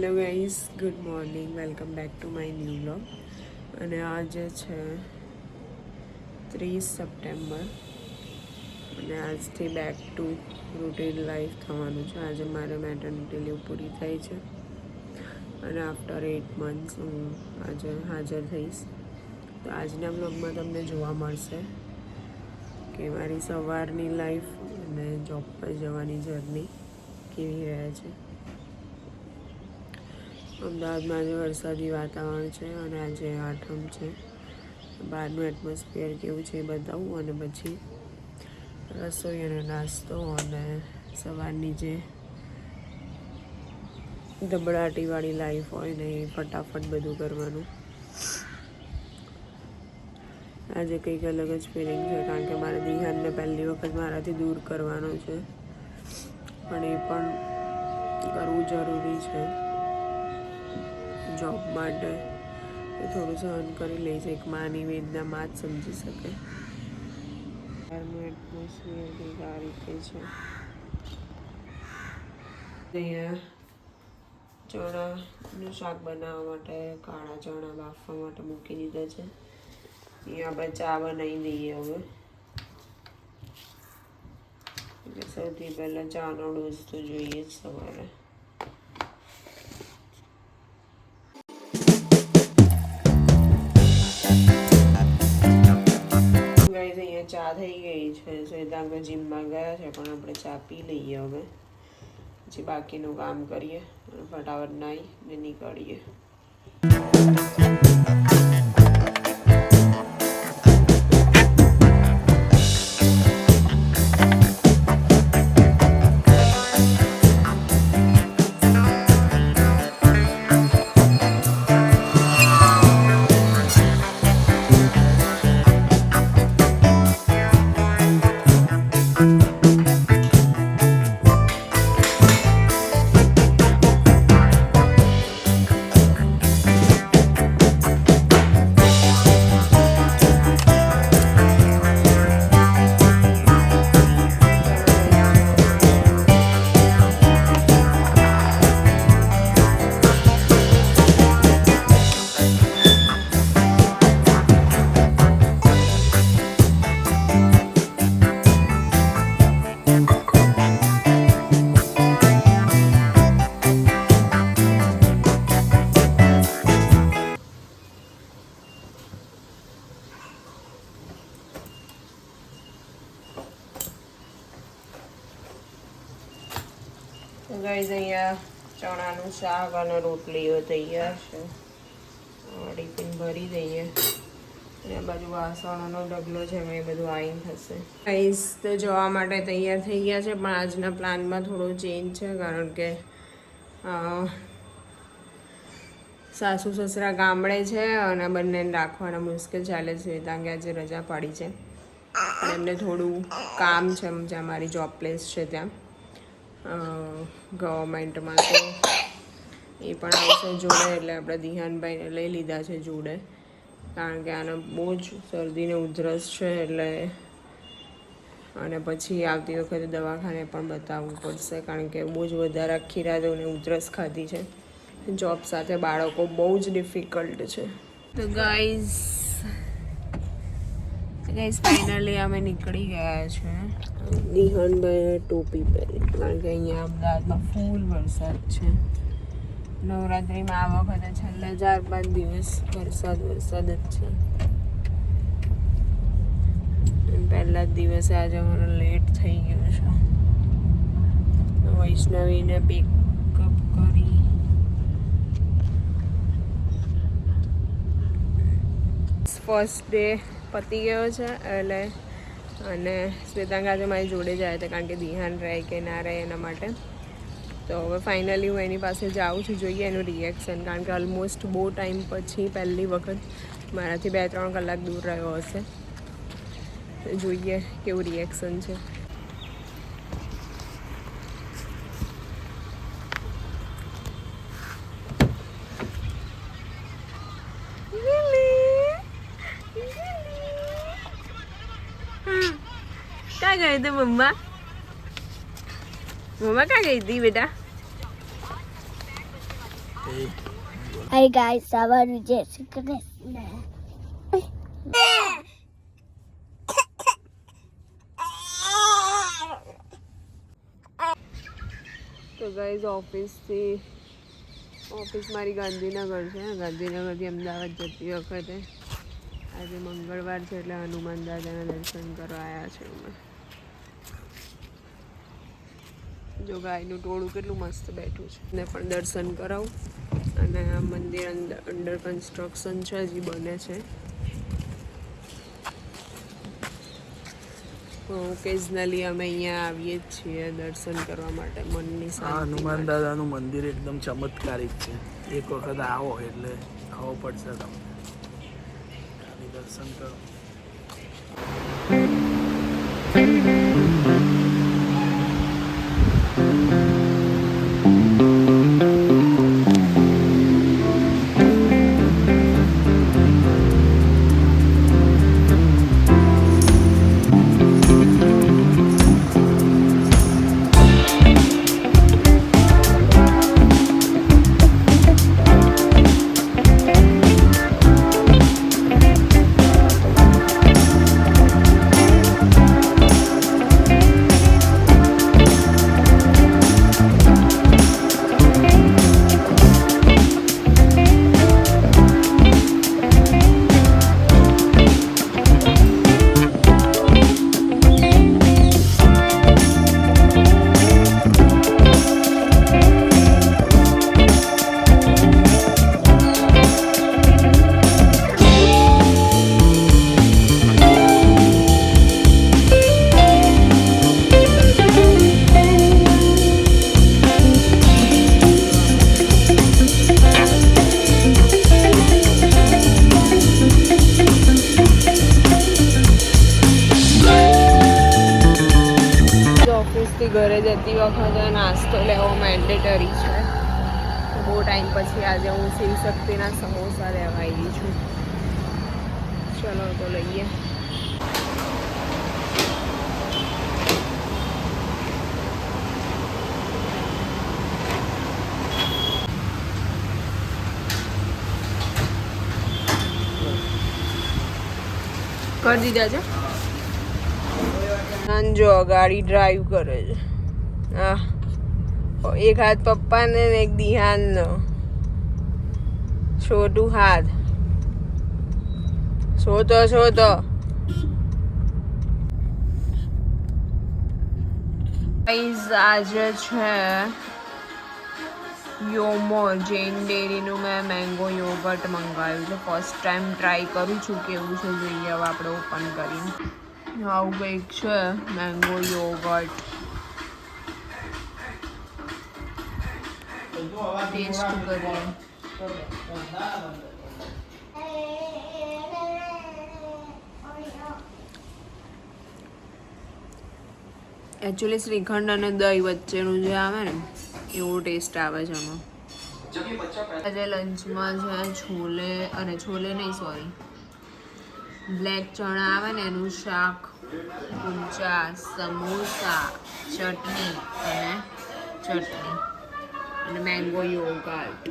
Hello guys, good morning, welcome back to my new vlog. અને આજે છે 30 September અને આજથી બેક ટુ રૂટીન લાઈફ થવાનું છે. આજે મારે મેટર્નિટી લીવ પૂરી થઈ છે અને આફ્ટર 8 મંથ્સ હું આજે હાજર થઈશ. તો આજના બ્લોગમાં તમને જોવા મળશે કે મારી સવારની લાઈફ અને જોબ પર જવાની જર્ની કેવી રહે છે. અમદાવાદમાં આજે વરસાદી વાતાવરણ છે અને આજે આઠમ છે. બહારનું એટમોસ્ફિયર કેવું છે એ બતાવું અને પછી રસોઈ અને નાસ્તો અને સવારની જે ધબડાટીવાળી લાઈફ હોય ને એ ફટાફટ બધું કરવાનું. આજે કંઈક અલગ જ ફિલિંગ છે કારણ કે મારા દિહાનને પહેલી વખત મારાથી દૂર કરવાનો છે, પણ એ પણ કરવું જરૂરી છે જોબ માટે. એ થોડું સહન કરી લઈશ. એક માની વેદના માં જ સમજી શકે. બહારનું એટમોસ્ફિયર કંઈક આ રીતે છે. અહીંયા ચણાનું શાક બનાવવા માટે કાળા ચણા બાફવા માટે મૂકી દીધા છે. અહીંયા આપણે ચા બનાવી દઈએ હવે. એટલે સૌથી પહેલાં ચાનો ડોઝ તો જોઈએ જ સવારે. અહીંયા ચા થઈ ગઈ છે. શ્વેતાંક જીમમાં ગયા છે પણ આપણે ચા પી લઈએ હવે, પછી બાકીનું કામ કરીએ અને ફટાફટ નાહીને નીકળીએ. ગાઈઝ અહીંયા ચણાનું શાક અને રોટલીઓ તૈયાર છે. ટિફિન ભરી દઈએ અને આ બાજુ વાસણોનો ઢગલો છે એમાં એ બધું આવીને થશે. ગાઈઝ તો જવા માટે તૈયાર થઈ ગયા છે, પણ આજના પ્લાનમાં થોડો ચેન્જ છે કારણ કે સાસુ સસરા ગામડે છે અને બંનેને રાખવાના મુશ્કેલ ચાલે છે. કારણ કે આજે રજા પાડી છે અને એમને થોડું કામ છે જ્યાં મારી જોબ પ્લેસ છે ત્યાં ગવર્મેન્ટમાં, તો એ પણ આવશે જોડે. એટલે આપણે દિહાનભાઈને લઈ લીધા છે જોડે કારણ કે આને બહુ જ શરદીને ઉધરસ છે એટલે, અને પછી આવતી વખતે દવાખાને પણ બતાવવું પડશે કારણ કે બહુ જ વધારે આખી રાત અને ઉધરસ ખાધી છે. જોબ સાથે બાળકો બહુ જ ડિફિકલ્ટ છે. તો ગાઈઝ ફાઇનલી અમે નીકળી ગયા છે. દિહાનભાઈએ ટોપી પહેરી કારણ કે અહીંયા અમદાવાદમાં ફૂલ વરસાદ છે. નવરાત્રિમાં આ વખતે છેલ્લા 4-5 દિવસ વરસાદ જ છે. પહેલા જ દિવસે આજે મને લેટ થઈ ગયું છે. વૈષ્ણવીને પિકઅપ કરી ફર્સ્ટ ડે પતી ગયો છે એટલે, અને શ્વેતાંક આજે મારી જોડે જાય છે કારણ કે દિહાન રહે કે ના રહે એના માટે. તો હવે ફાઇનલી હું એની પાસે જાઉં છું, જોઈએ એનું રિએક્શન, કારણ કે ઓલમોસ્ટ બહુ ટાઈમ પછી પહેલી વખત મારાથી 2-3 કલાક દૂર રહ્યો હશે. જોઈએ કેવું રિએક્શન છે. क्या गए थे मम्मा? मम्मा क्या गई थी बेटा? Hi guys, સવારનું જય શ્રી કૃષ્ણ. તો ગાઈઝ ઓફિસ મારી ગાંધીનગર છે. ગાંધીનગરથી અમદાવાદ જતી વખતે આજે મંગળવાર છે એટલે હનુમાન દાદાના દર્શન કરવા આવ્યા છે અમે. જો ગાયનું ટોળું કેટલું મસ્ત બેઠું છે. ને પણ દર્શન કરાવું. અને આ મંદિર અંડર કન્સ્ટ્રક્શન છે, હજી બને છે. ઓકેઝનલી અમે અહીંયા આવીએ જ છીએ દર્શન કરવા માટે મનની શાંતિ. હનુમાન દાદાનું મંદિર એકદમ ચમત્કારિક છે. એક વખત આવો એટલે ખબર પડશે તમને. દર્શન કરો. ઘરે જતી વખતે નાસ્તો લેવો મેન્ડેટરી છે. બહુ ટાઈમ પછી આજે હું શિવ શક્તિના સમોસા લેવા આવી છું. ચલો તો લઈએ. કરી દીધા છે. જો ગાડી ડ્રાઈવ કરે છે. હા, એક હાથ પપ્પાને ને એક દિહાનનો. છોટું હાથ શોતો આજે છે યોમો જૈન ડેરીનું. મેં મેંગો યોગર્ટ મંગાવ્યું છે. ફર્સ્ટ ટાઈમ ટ્રાય કરું છું કેવું છે, જોઈએ હવે આપણે ઓપન કરીને. આવું કંઈક છે મેંગો યોગર્ટ. ટેસ્ટ કરીએ. એકચ્યુઅલી શ્રીખંડ અને દહીં વચ્ચેનું જે આવે ને એવો ટેસ્ટ આવે છે આમાં. આજે લંચમાં છે છોલે નહીં સોરી બ્લેક ચણા આવે ને એનું શાક, કુલચા, સમોસા, ચટણી અને મેંગો યોગર્ટ.